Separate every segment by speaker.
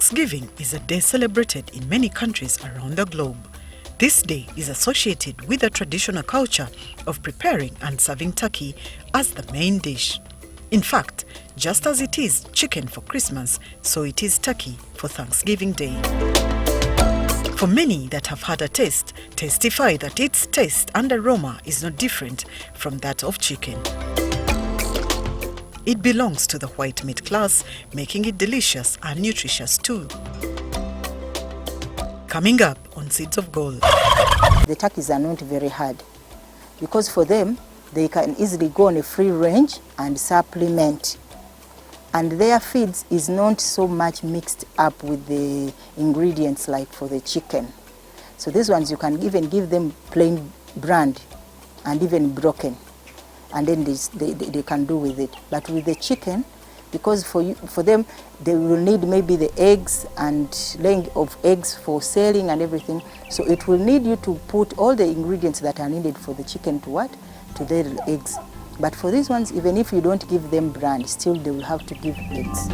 Speaker 1: Thanksgiving is a day celebrated in many countries around the globe. This day is associated with the traditional culture of preparing and serving turkey as the main dish. In fact, just as it is chicken for Christmas, so it is turkey for Thanksgiving Day. For many that have had a taste, testify that its taste and aroma is not different from that of chicken. It belongs to the white meat class, making it delicious and nutritious too. Coming up on Seeds of Gold.
Speaker 2: The turkeys are not very hard because for them, they can easily go on a free range and supplement. And their feeds is not so much mixed up with the ingredients like for the chicken. So these ones you can even give them plain brand and even broken. And then they can do with it. But with the chicken, because for them, they will need maybe the eggs and laying of eggs for selling and everything. So it will need you to put all the ingredients that are needed for the chicken to what? To their eggs. But for these ones, even if you don't give them brand, still they will have to give eggs.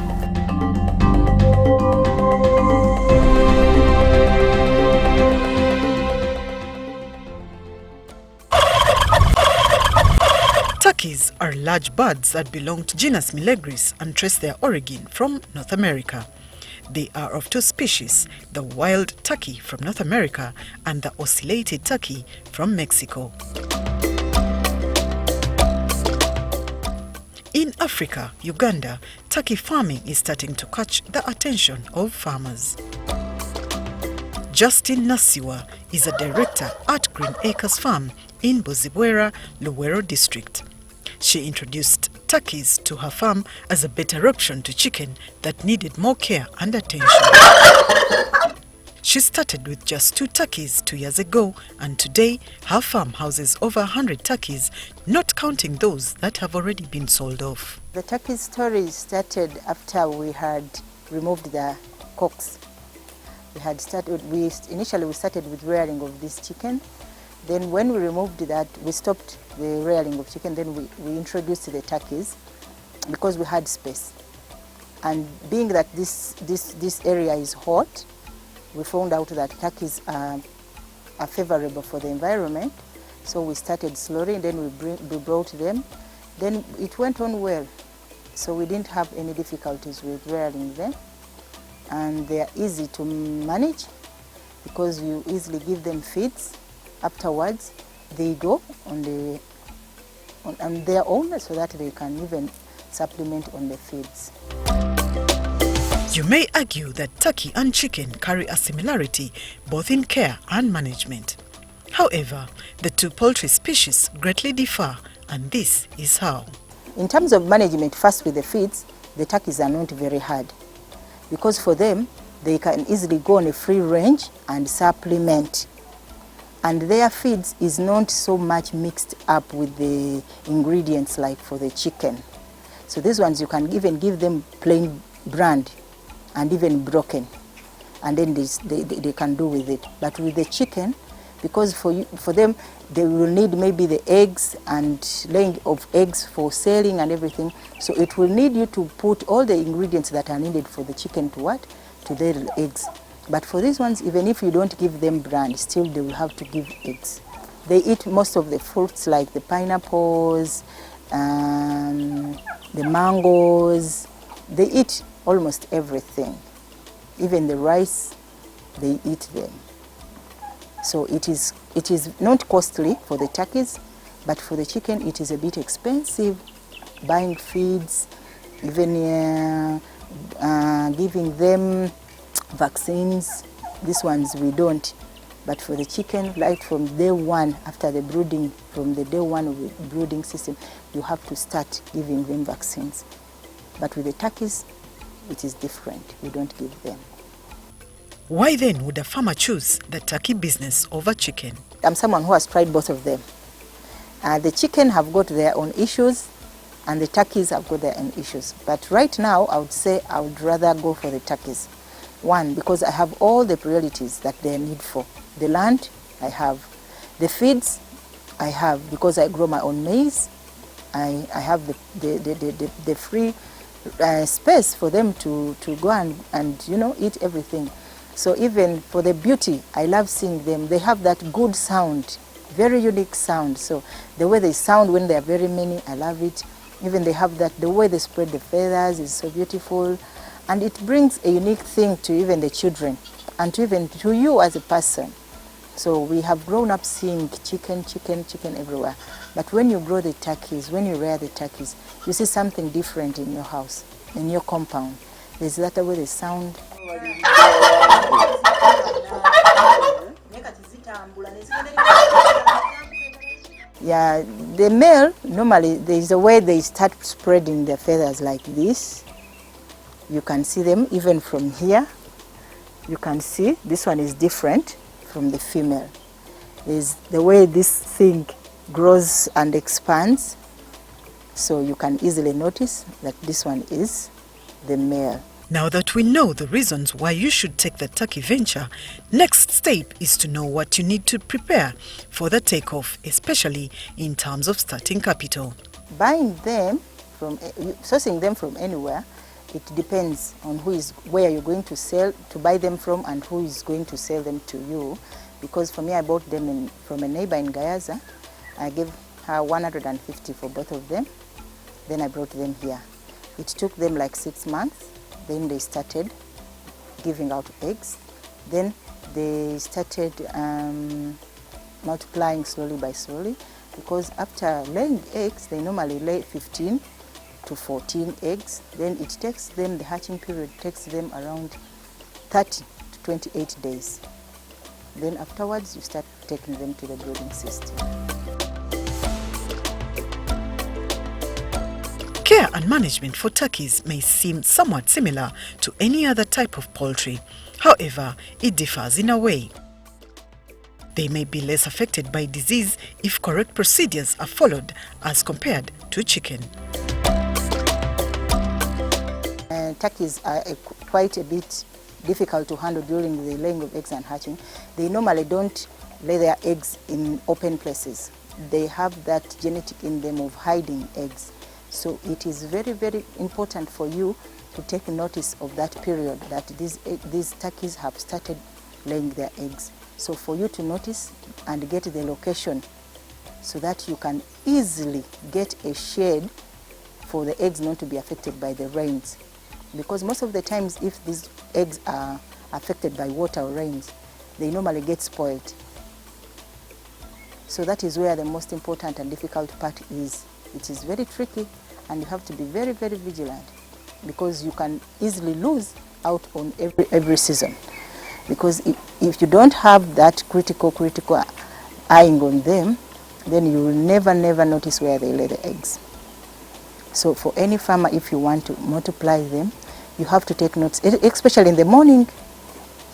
Speaker 1: Turkeys are large birds that belong to genus Meleagris and trace their origin from North America. They are of two species, the wild turkey from North America and the ocellated turkey from Mexico. In Africa, Uganda, turkey farming is starting to catch the attention of farmers. Justin Nasiwa is a director at Green Acres Farm in Bozibwera, Luwero district. She introduced turkeys to her farm as a better option to chicken that needed more care and attention. She started with just 2 turkeys 2 years ago, and today her farm houses over 100 turkeys, not counting those that have already been sold off.
Speaker 2: The turkey story started after we had removed the cocks. Initially we started with rearing of this chicken. Then when we removed that, we stopped the rearing of chicken. Then we introduced the turkeys because we had space. And being that this area is hot, we found out that turkeys are favorable for the environment. So we started slowly, then we brought them. Then it went on well. So we didn't have any difficulties with rearing them. And they are easy to manage because you easily give them feeds. Afterwards, they go on their own so that they can even supplement on the feeds.
Speaker 1: You may argue that turkey and chicken carry a similarity both in care and management. However, the two poultry species greatly differ, and this is how.
Speaker 2: In terms of management, first with the feeds, the turkeys are not very hard because for them, they can easily go on a free range and supplement. And their feeds is not so much mixed up with the ingredients like for the chicken. So these ones you can even give them plain brand and even broken. And then they can do with it. But with the chicken, because for them, they will need maybe the eggs and laying of eggs for selling and everything. So it will need you to put all the ingredients that are needed for the chicken to what? To their eggs. But for these ones, even if you don't give them brand, still they will have to give eggs. They eat most of the fruits like the pineapples, the mangoes. They eat almost everything. Even the rice, they eat them. So it is not costly for the turkeys, but for the chicken it is a bit expensive. Buying feeds, even giving them vaccines. These ones we don't. But for the chicken, right from day one, after the brooding, from the day one of the brooding system, you have to start giving them vaccines. But with the turkeys, it is different. We don't give them.
Speaker 1: Why then would a farmer choose the turkey business over chicken?
Speaker 2: I'm someone who has tried both of them. The chicken have got their own issues, and the turkeys have got their own issues. But right now, I would say I would rather go for the turkeys. One, because I have all the priorities that they need for. The land, I have. The feeds, I have, because I grow my own maize. I have the free space for them to go and eat everything. So even for the beauty, I love seeing them. They have that good sound, very unique sound. So the way they sound when they are very many, I love it. Even they have that, the way they spread the feathers is so beautiful. And it brings a unique thing to even the children and to even to you as a person. So we have grown up seeing chicken everywhere. But when you grow the turkeys, when you rear the turkeys, you see something different in your house, in your compound. There's that way they sound. Yeah, the male, normally there's a way they start spreading their feathers like this. You can see them even from here. You can see this one is different from the female. There's the way this thing grows and expands. So you can easily notice that this one is the male.
Speaker 1: Now that we know the reasons why you should take the turkey venture, next step is to know what you need to prepare for the takeoff, especially in terms of starting capital.
Speaker 2: Buying them sourcing them from anywhere, it depends on where you're going to buy them from and who is going to sell them to you. Because for me, I bought them from a neighbor in Gayaza. I gave her 150 for both of them. Then I brought them here. It took them like 6 months. Then they started giving out eggs. Then they started multiplying slowly by slowly, because after laying eggs, they normally lay 15 to 14 eggs. Then it takes them, the hatching period takes them around 30 to 28 days. Then afterwards, you start taking them to the brooding system.
Speaker 1: Care and management for turkeys may seem somewhat similar to any other type of poultry. However, it differs in a way. They may be less affected by disease if correct procedures are followed as compared to chicken.
Speaker 2: Turkeys are quite a bit difficult to handle during the laying of eggs and hatching. They normally don't lay their eggs in open places. They have that genetic in them of hiding eggs. So it is very, very important for you to take notice of that period that these turkeys have started laying their eggs. So for you to notice and get the location so that you can easily get a shade for the eggs not to be affected by the rains. Because most of the times if these eggs are affected by water or rains, they normally get spoiled. So that is where the most important and difficult part is. It is very tricky and you have to be very, very vigilant, because you can easily lose out on every season. Because if you don't have that critical eyeing on them, then you will never notice where they lay the eggs. So for any farmer, if you want to multiply them, you have to take notes, especially in the morning.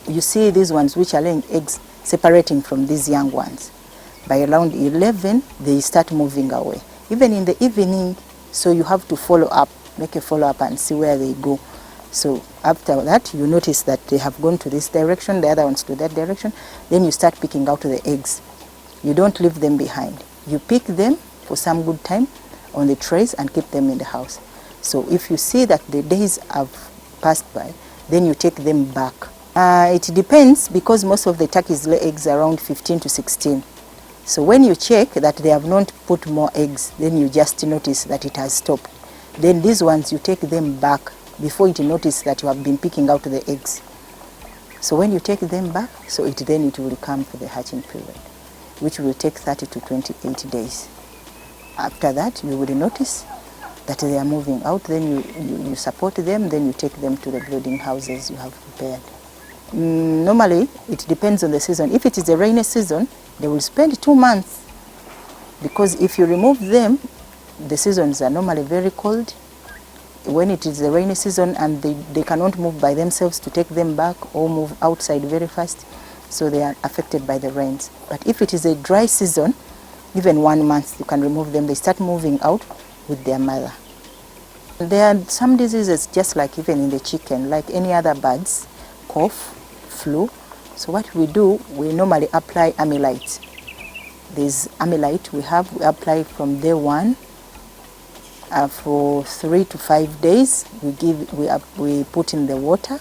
Speaker 2: You see these ones which are laying eggs separating from these young ones. By around 11, they start moving away. Even in the evening, so you have to follow up, make a follow-up and see where they go. So after that, you notice that they have gone to this direction, the other ones to that direction. Then you start picking out the eggs. You don't leave them behind. You pick them for some good time on the trays and keep them in the house. So if you see that the days have passed by, then you take them back. It depends, because most of the turkeys lay eggs around 15 to 16. So when you check that they have not put more eggs, then you just notice that it has stopped. Then these ones, you take them back before you notice that you have been picking out the eggs. So when you take them back, so then it will come for the hatching period, which will take 30 to 28 days. After that, you will notice that they are moving out. Then you support them, then you take them to the brooding houses you have prepared. Normally, it depends on the season. If it is a rainy season, they will spend 2 months, because if you remove them, the seasons are normally very cold. When it is the rainy season and they cannot move by themselves to take them back or move outside very fast, so they are affected by the rains. But if it is a dry season, even 1 month, you can remove them. They start moving out with their mother. There are some diseases, just like even in the chicken, like any other birds, cough, flu. So what we do, we normally apply amylite. There's amylite we apply from day 1 For 3 to 5 days. We put in the water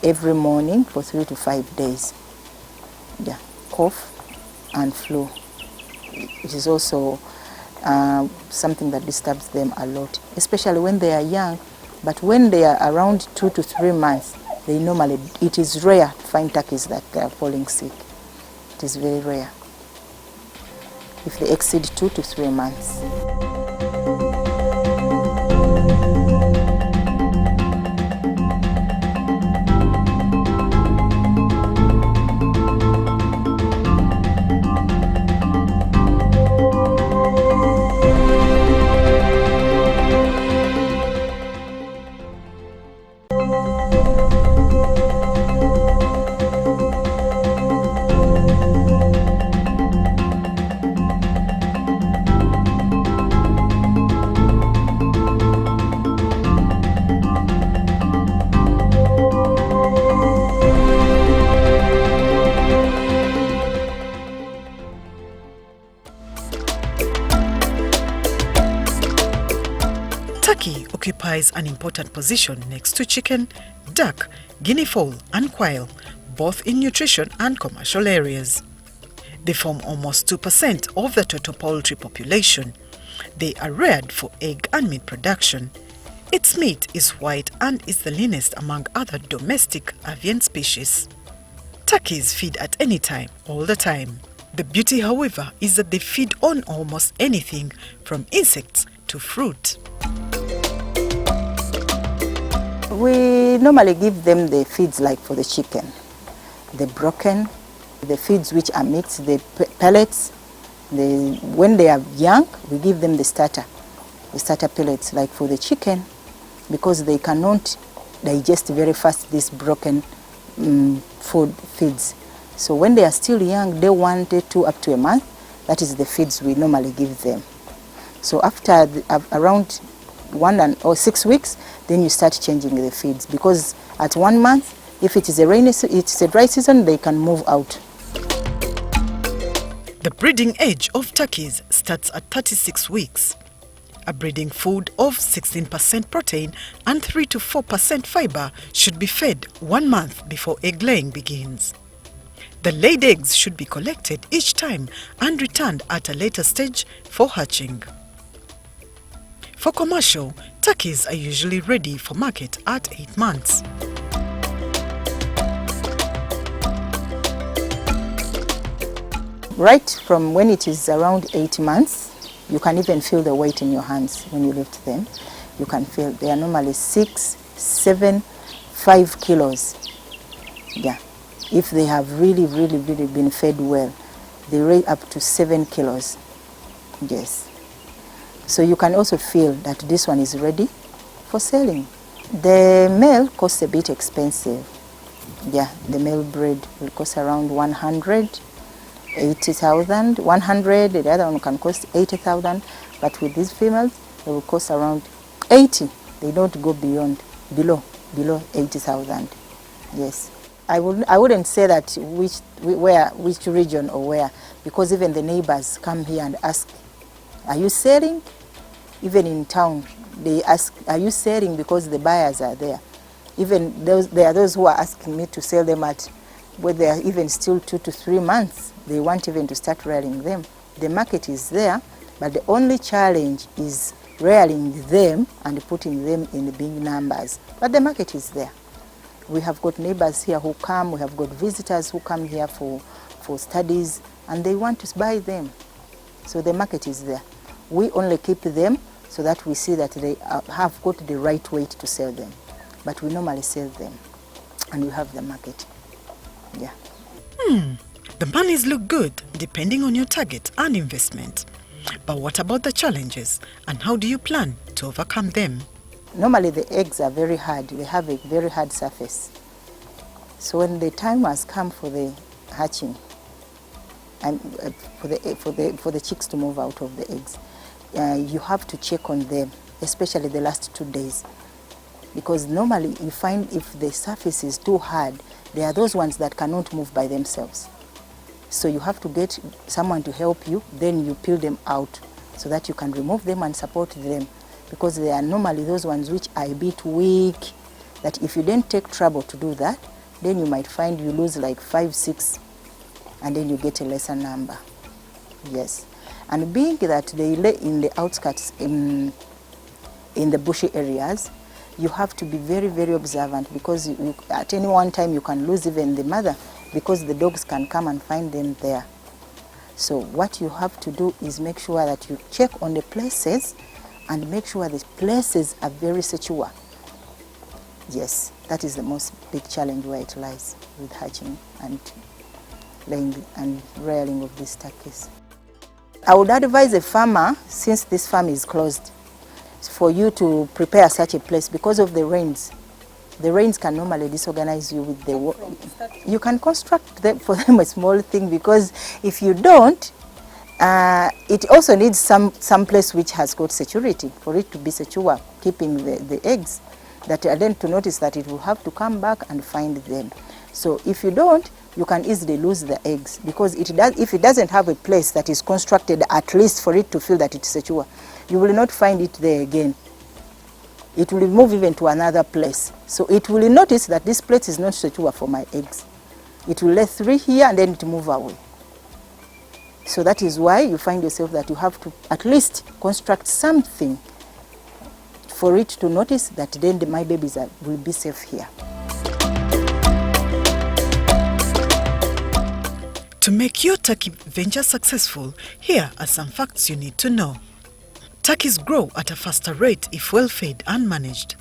Speaker 2: every morning for 3 to 5 days. Yeah, cough and flu. It is also something that disturbs them a lot, especially when they are young. But when they are around 2 to 3 months, it is rare to find turkeys that they are falling sick. It is very rare if they exceed 2 to 3 months.
Speaker 1: Turkey occupies an important position next to chicken, duck, guinea fowl and quail, both in nutrition and commercial areas. They form almost 2% of the total poultry population. They are reared for egg and meat production. Its meat is white and is the leanest among other domestic avian species. Turkeys feed at any time, all the time. The beauty, however, is that they feed on almost anything from insects to fruit.
Speaker 2: We normally give them the feeds like for the chicken, the broken, the feeds which are mixed, the pellets. When they are young, we give them the starter pellets like for the chicken, because they cannot digest very fast these broken food feeds. So when they are still young, day 1, day 2, up to a month, that is the feeds we normally give them. So after around 1 or 6 weeks, then you start changing the feeds, because at 1 month, if it is a dry season, they can move out.
Speaker 1: The breeding age of turkeys starts at 36 weeks. A breeding food of 16% protein and 3 to 4% fiber should be fed 1 month before egg laying begins. The laid eggs should be collected each time and returned at a later stage for hatching. For commercial, turkeys are usually ready for market at 8 months.
Speaker 2: Right from when it is around 8 months, you can even feel the weight in your hands when you lift them. You can feel they are normally 6, 7, 5 kilos. Yeah. If they have really been fed well, they weigh up to 7 kilos. Yes. So you can also feel that this one is ready for selling. The male costs a bit expensive. Yeah, the male breed will cost around 180,000, 100, the other one can cost 80,000, but with these females, they will cost around 80. They don't go below 80,000. Yes. I wouldn't say that which region or where, because even the neighbors come here and ask, are you selling? Even in town, they ask, are you selling, because the buyers are there. Even there are those who are asking me to sell them at, where they are even still 2 to 3 months. They want even to start rearing them. The market is there, but the only challenge is rearing them and putting them in big numbers. But the market is there. We have got neighbors here who come, we have got visitors who come here for studies, and they want to buy them. So the market is there. We only keep them so that we see that they have got the right weight to sell them. But we normally sell them, and we have the market. Yeah.
Speaker 1: The monies look good depending on your target and investment. But what about the challenges, and how do you plan to overcome them?
Speaker 2: Normally the eggs are very hard. They have a very hard surface. So when the time has come for the hatching, and for the chicks to move out of the eggs, you have to check on them, especially the last 2 days. Because normally you find if the surface is too hard, there are those ones that cannot move by themselves. So you have to get someone to help you, then you peel them out so that you can remove them and support them, because they are normally those ones which are a bit weak, that if you don't take trouble to do that, then you might find you lose like 5, 6, and then you get a lesser number. Yes. And being that they lay in the outskirts, in the bushy areas, you have to be very, very observant, because at any one time you can lose even the mother, because the dogs can come and find them there. So what you have to do is make sure that you check on the places and make sure the places are very secure. Yes, that is the most big challenge where it lies with hatching and laying and rearing of these turkeys. I would advise a farmer, since this farm is closed, for you to prepare such a place because of the rains. The rains can normally disorganize you with the water. You can construct them, for them a small thing, because if you don't, it also needs some place which has got security for it to be secure, keeping the eggs. That are then to notice that it will have to come back and find them. So if you don't, you can easily lose the eggs, because if it doesn't have a place that is constructed at least for it to feel that it's secure, you will not find it there again. It will move even to another place. So it will notice that this place is not secure for my eggs. It will lay 3 here and then it move away. So that is why you find yourself that you have to at least construct something for it to notice that then my babies will be safe here.
Speaker 1: To make your turkey venture successful, here are some facts you need to know. Turkeys grow at a faster rate if well fed and managed.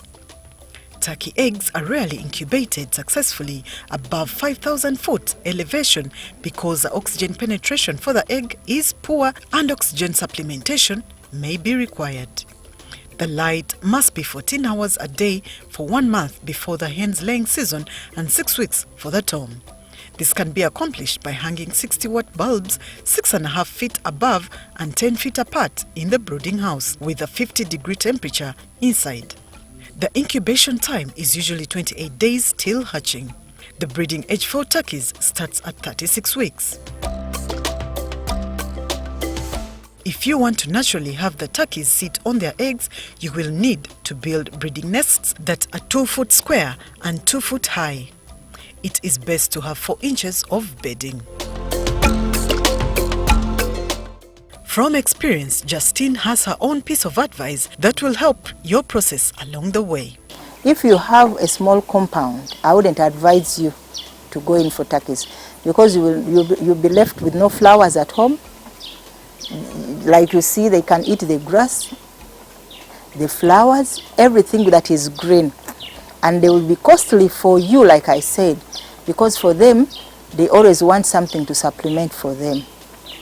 Speaker 1: Turkey eggs are rarely incubated successfully above 5,000 foot elevation because the oxygen penetration for the egg is poor and oxygen supplementation may be required. The light must be 14 hours a day for 1 month before the hen's laying season and 6 weeks for the tom. This can be accomplished by hanging 60-watt bulbs 6.5 feet above and 10 feet apart in the brooding house with a 50-degree temperature inside. The incubation time is usually 28 days till hatching. The breeding age for turkeys starts at 36 weeks. If you want to naturally have the turkeys sit on their eggs, you will need to build breeding nests that are 2 foot square and 2 foot high. It is best to have 4 inches of bedding. From experience, Justine has her own piece of advice that will help your process along the way.
Speaker 2: If you have a small compound, I wouldn't advise you to go in for turkeys, because you'll be left with no flowers at home. Like you see, they can eat the grass, the flowers, everything that is green. And they will be costly for you, like I said, because for them, they always want something to supplement for them.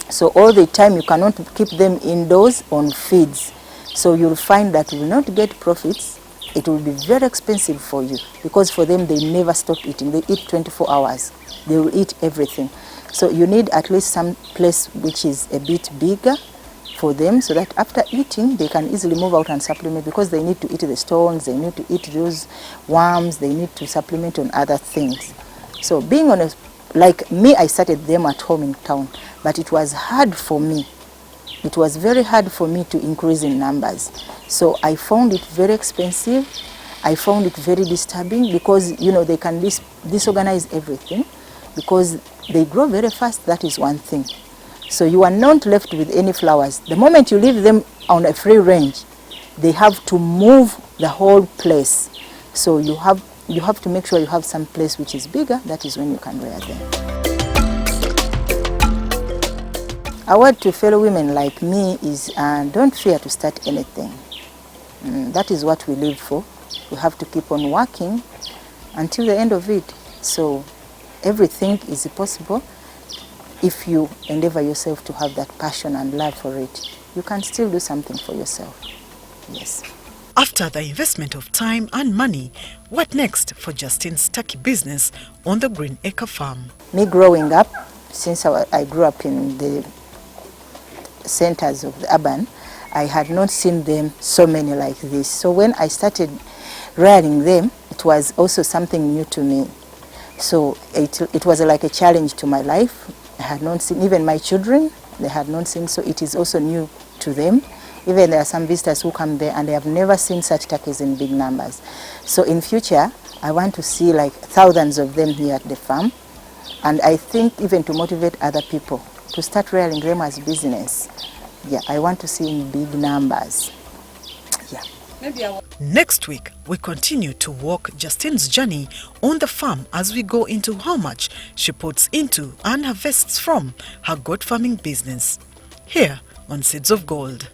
Speaker 2: So all the time you cannot keep them indoors on feeds. So you'll find that you will not get profits. It will be very expensive for you, because for them they never stop eating. They eat 24 hours. They will eat everything. So you need at least some place which is a bit bigger for them, so that after eating they can easily move out and supplement, because they need to eat the stones, they need to eat those worms, they need to supplement on other things. So being honest, like me, I started them at home in town, but it was hard for me. It was very hard for me to increase in numbers. So I found it very expensive. I found it very disturbing, because they can disorganize everything, because they grow very fast. That is one thing. So you are not left with any flowers. The moment you leave them on a free range, they have to move the whole place. So you have to make sure you have some place which is bigger. That is when you can rear them. A word to fellow women like me is don't fear to start anything. That is what we live for. We have to keep on working until the end of it. So everything is possible. If you endeavor yourself to have that passion and love for it, you can still do something for yourself. Yes.
Speaker 1: After the investment of time and money, what next for Justine's turkey business on the Green Acre farm?
Speaker 2: Me growing up, since I grew up in the centers of the urban, I had not seen them so many like this. So when I started rearing them, it was also something new to me. So it was like a challenge to my life. I had not seen, even my children, they had not seen, so it is also new to them. Even there are some visitors who come there and they have never seen such turkeys in big numbers. So in future, I want to see like thousands of them here at the farm. And I think even to motivate other people to start rearing them as business. Yeah, I want to see in big numbers. Yeah.
Speaker 1: Next week, we continue to walk Justine's journey on the farm as we go into how much she puts into and harvests from her goat farming business. Here on Seeds of Gold.